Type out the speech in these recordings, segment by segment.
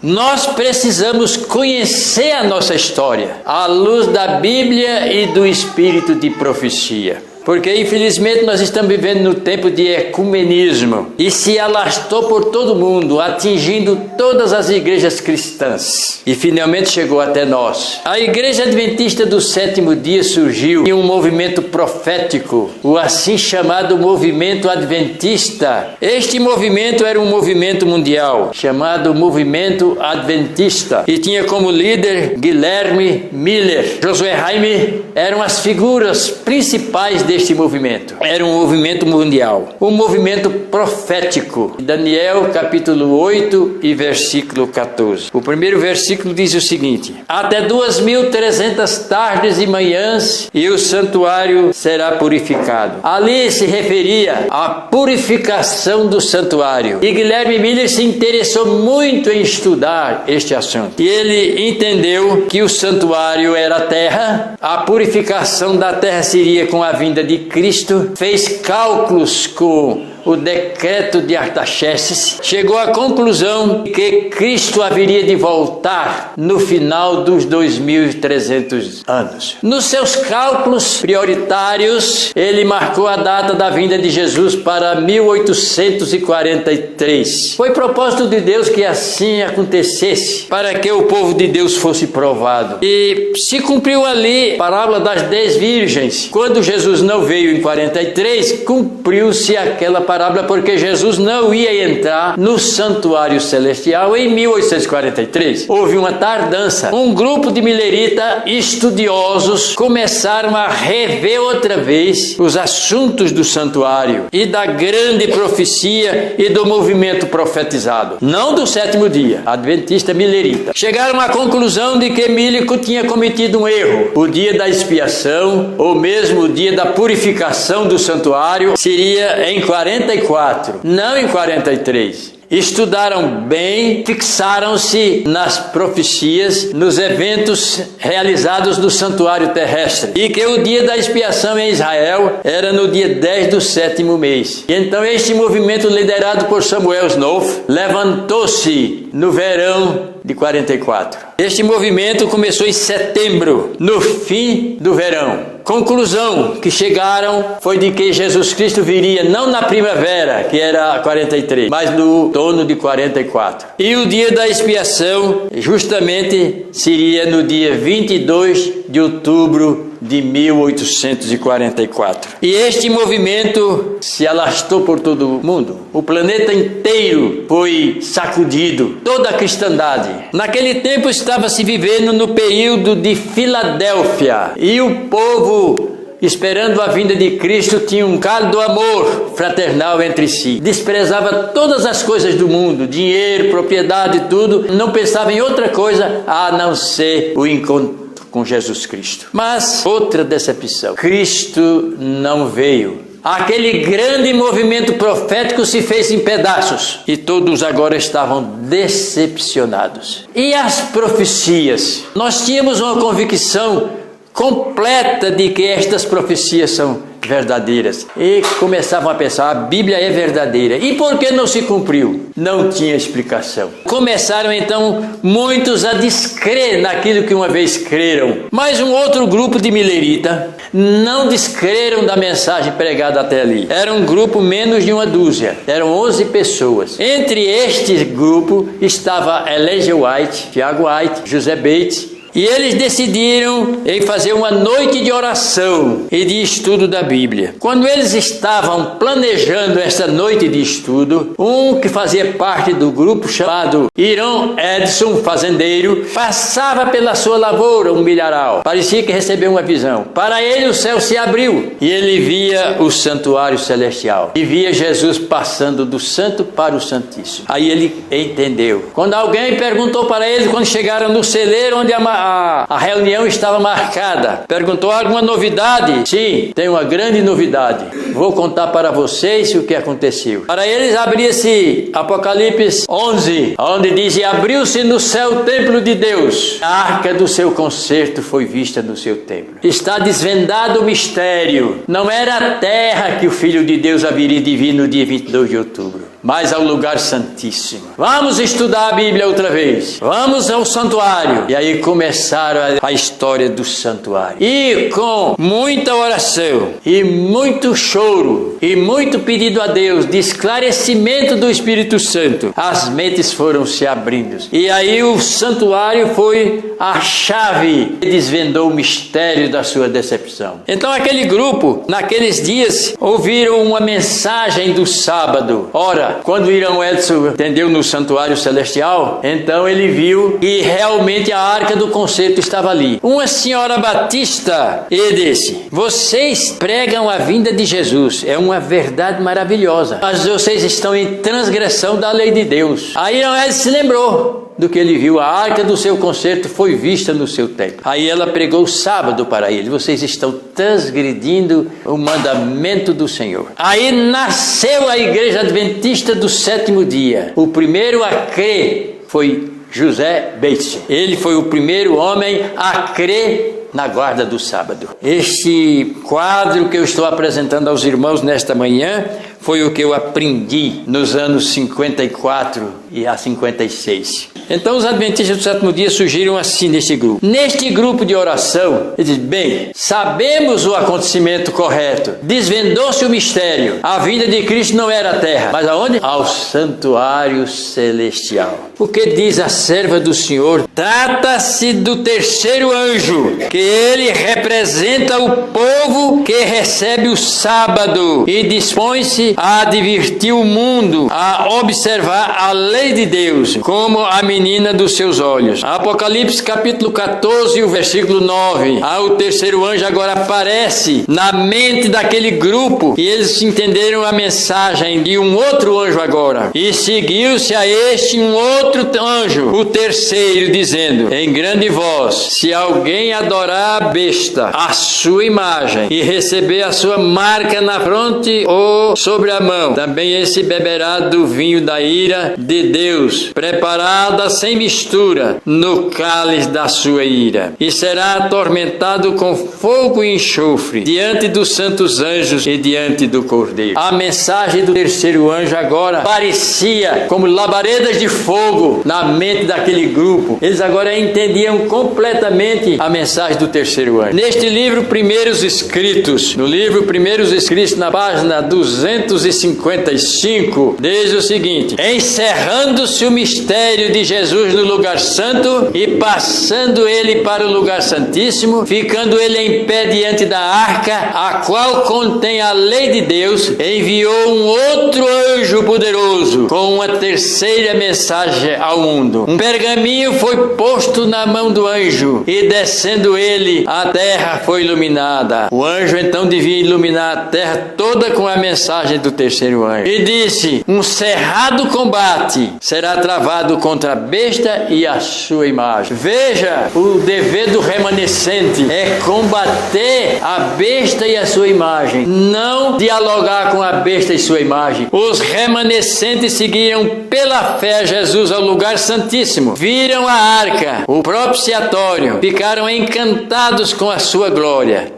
Nós precisamos conhecer a nossa história à luz da Bíblia e do espírito de profecia. Porque infelizmente nós estamos vivendo no tempo de ecumenismo e se alastrou por todo o mundo, atingindo todas as igrejas cristãs e finalmente chegou até nós. A Igreja Adventista do Sétimo Dia surgiu em um movimento profético, o assim chamado Movimento Adventista. Este movimento era um movimento mundial chamado Movimento Adventista e tinha como líder Guilherme Miller. Josué Jaime eram as figuras principais deste movimento. Era um movimento mundial, um movimento profético. Daniel capítulo 8 e versículo 14. O primeiro versículo diz o seguinte: até 2.300 tardes e manhãs e o santuário será purificado. Ali se referia à purificação do santuário. E Guilherme Miller se interessou muito em estudar este assunto. E ele entendeu que o santuário era a terra, a purificação da terra seria com a vinda de Cristo, fez cálculos com o decreto de Artaxerxes, chegou à conclusão que Cristo haveria de voltar no final dos 2.300 anos. Nos seus cálculos prioritários, ele marcou a data da vinda de Jesus para 1843. Foi propósito de Deus que assim acontecesse, para que o povo de Deus fosse provado. E se cumpriu ali a parábola das 10 virgens. Quando Jesus não veio em 43, cumpriu-se aquela parábola, porque Jesus não ia entrar no santuário celestial em 1843. Houve uma tardança. Um grupo de millerita estudiosos começaram a rever outra vez os assuntos do santuário e da grande profecia e do movimento profetizado. Não do sétimo dia, adventista millerita. Chegaram à conclusão de que Mílico tinha cometido um erro. O dia da expiação, ou mesmo o dia da purificação do santuário, seria em 44, não em 43. Estudaram bem, fixaram-se nas profecias, nos eventos realizados no santuário terrestre, e que o dia da expiação em Israel era no dia 10 do sétimo mês. E então este movimento, liderado por Samuel Snow, levantou-se no verão de 44. Este movimento começou em setembro, no fim do verão. Conclusão que chegaram foi de que Jesus Cristo viria não na primavera, que era 43, mas no outono de 44. E o dia da expiação justamente seria no dia 22 de outubro de 1844. E este movimento se alastrou por todo o mundo. O planeta inteiro foi sacudido, toda a cristandade. Naquele tempo estava se vivendo no período de Filadélfia e o povo, esperando a vinda de Cristo, tinha um cálido amor fraternal entre si. Desprezava todas as coisas do mundo, dinheiro, propriedade, tudo. Não pensava em outra coisa a não ser o encontro com Jesus Cristo. Mas outra decepção: Cristo não veio. Aquele grande movimento profético se fez em pedaços e todos agora estavam decepcionados. E as profecias? Nós tínhamos uma convicção completa de que estas profecias são verdadeiras e começavam a pensar: a Bíblia é verdadeira, e por que não se cumpriu? Não tinha explicação. Começaram então muitos a descrer naquilo que uma vez creram, mas um outro grupo de millerita não descreram da mensagem pregada até ali. Era um grupo menos de uma dúzia, eram 11 pessoas. Entre este grupo estava Elijah White, Tiago White, José Bates. E eles decidiram em fazer uma noite de oração e de estudo da Bíblia. Quando eles estavam planejando essa noite de estudo, um que fazia parte do grupo, chamado Irão Edson, fazendeiro, passava pela sua lavoura, um milharal. Parecia que recebeu uma visão. Para ele o céu se abriu e ele via o santuário celestial e via Jesus passando do santo para o santíssimo. Aí ele entendeu. Quando alguém perguntou para ele, quando chegaram no celeiro onde a reunião estava marcada, perguntou: alguma novidade? Sim, tem uma grande novidade. Vou contar para vocês o que aconteceu. Para eles abria-se Apocalipse 11, onde diz: e abriu-se no céu o templo de Deus. A arca do seu concerto foi vista no seu templo. Está desvendado o mistério. Não era a terra que o Filho de Deus haveria de vir no dia 22 de outubro. mas ao lugar santíssimo. Vamos estudar a Bíblia outra vez. Vamos ao santuário. E aí começaram a história do santuário. E com muita oração, e muito choro, e muito pedido a Deus de esclarecimento do Espírito Santo, as mentes foram se abrindo. E aí o santuário foi a chave que desvendou o mistério da sua decepção. Então aquele grupo, naqueles dias, ouviram uma mensagem do sábado. Ora, quando Irão Edson atendeu no santuário celestial, então ele viu que realmente a arca do concerto estava ali. Uma senhora batista, e disse: vocês pregam a vinda de Jesus, é uma verdade maravilhosa, mas vocês estão em transgressão da lei de Deus. Aí Irão Edson se lembrou do que ele viu, a arca do seu concerto foi vista no seu templo. Aí ela pregou sábado para ele: vocês estão transgredindo o mandamento do Senhor. Aí nasceu a Igreja Adventista do Sétimo Dia. O primeiro a crer foi José Bates. Ele foi o primeiro homem a crer na guarda do sábado. Este quadro que eu estou apresentando aos irmãos nesta manhã foi o que eu aprendi nos anos 54 e a 56. Então os Adventistas do Sétimo Dia surgiram assim neste grupo. Neste grupo de oração, eles dizem: bem, sabemos o acontecimento correto. Desvendou-se o mistério. A vinda de Cristo não era a terra, mas aonde? Ao santuário celestial. Porque diz a serva do Senhor: trata-se do terceiro anjo, que ele representa o povo que recebe o sábado e dispõe-se a advertir o mundo, a observar a lei de Deus, como a menina dos seus olhos. Apocalipse capítulo 14, o versículo 9. O terceiro anjo agora aparece na mente daquele grupo e eles entenderam a mensagem de um outro anjo agora. E seguiu-se a este um outro anjo, o terceiro, dizendo em grande voz: se alguém adorar a besta, a sua imagem, e receber a sua marca na fronte ou sobre a mão, também esse beberá do vinho da ira de Deus, preparada sem mistura no cálice da sua ira, e será atormentado com fogo e enxofre diante dos santos anjos e diante do Cordeiro. A mensagem do terceiro anjo agora parecia como labaredas de fogo na mente daquele grupo. Eles agora entendiam completamente a mensagem do terceiro anjo. Neste livro Primeiros Escritos, no livro Primeiros Escritos, na página 255, diz o seguinte: encerrando-se o mistério de Jesus no lugar santo e passando ele para o lugar santíssimo, ficando ele em pé diante da arca, a qual contém a lei de Deus, enviou um outro anjo poderoso com uma terceira mensagem ao mundo. Um pergaminho foi posto na mão do anjo e descendo ele, a terra foi iluminada. O anjo então devia iluminar a terra toda com a mensagem do terceiro anjo. E disse: um cerrado combate será travado contra a besta e a sua imagem. Veja, o dever do remanescente é combater a besta e a sua imagem, não dialogar com a besta e sua imagem. Os remanescentes seguiram pela fé a Jesus ao lugar santíssimo, viram a arca, o propiciatório, ficaram encantados com a sua glória.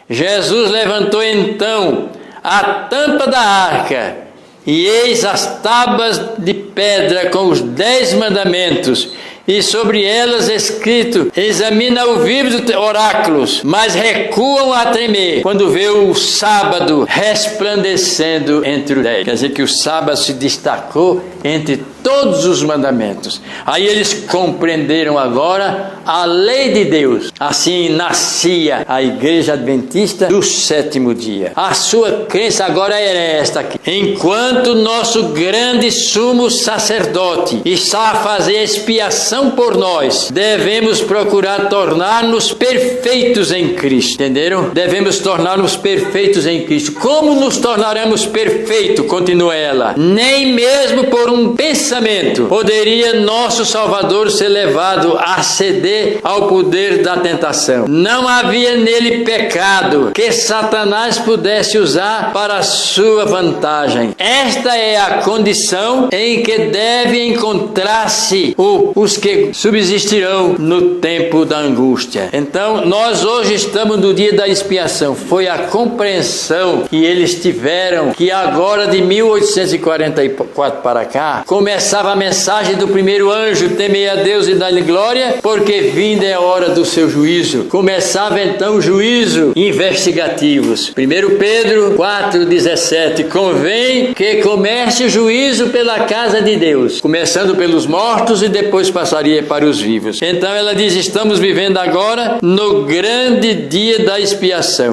Jesus levantou então a tampa da arca, e eis as tábuas de pedra com os 10 mandamentos, e sobre elas escrito: examina o vivo dos oráculos, mas recuam a tremer quando vê o sábado resplandecendo entre os 10. Quer dizer que o sábado se destacou entre todos os mandamentos. Aí eles compreenderam agora a lei de Deus. Assim nascia a Igreja Adventista do Sétimo Dia. A sua crença agora é esta aqui: enquanto nosso grande sumo sacerdote está a fazer expiação por nós, devemos procurar tornar-nos perfeitos em Cristo. Entenderam? Devemos tornar-nos perfeitos em Cristo. Como nos tornaremos perfeitos? Continua ela: nem mesmo por um pensamento poderia nosso Salvador ser levado a ceder ao poder da tentação. Não havia nele pecado que Satanás pudesse usar para a sua vantagem. Esta é a condição em que deve encontrar-se os que subsistirão no tempo da angústia. Então, nós hoje estamos no dia da expiação. Foi a compreensão que eles tiveram que agora de 1844 para cá, começava a mensagem do primeiro anjo: temei a Deus e dá-lhe glória, porque vinda é a hora do seu juízo. Começava então o juízo investigativos. 1 Pedro 4,17: convém que comece o juízo pela casa de Deus, começando pelos mortos e depois passaria para os vivos. Então ela diz: estamos vivendo agora no grande dia da expiação.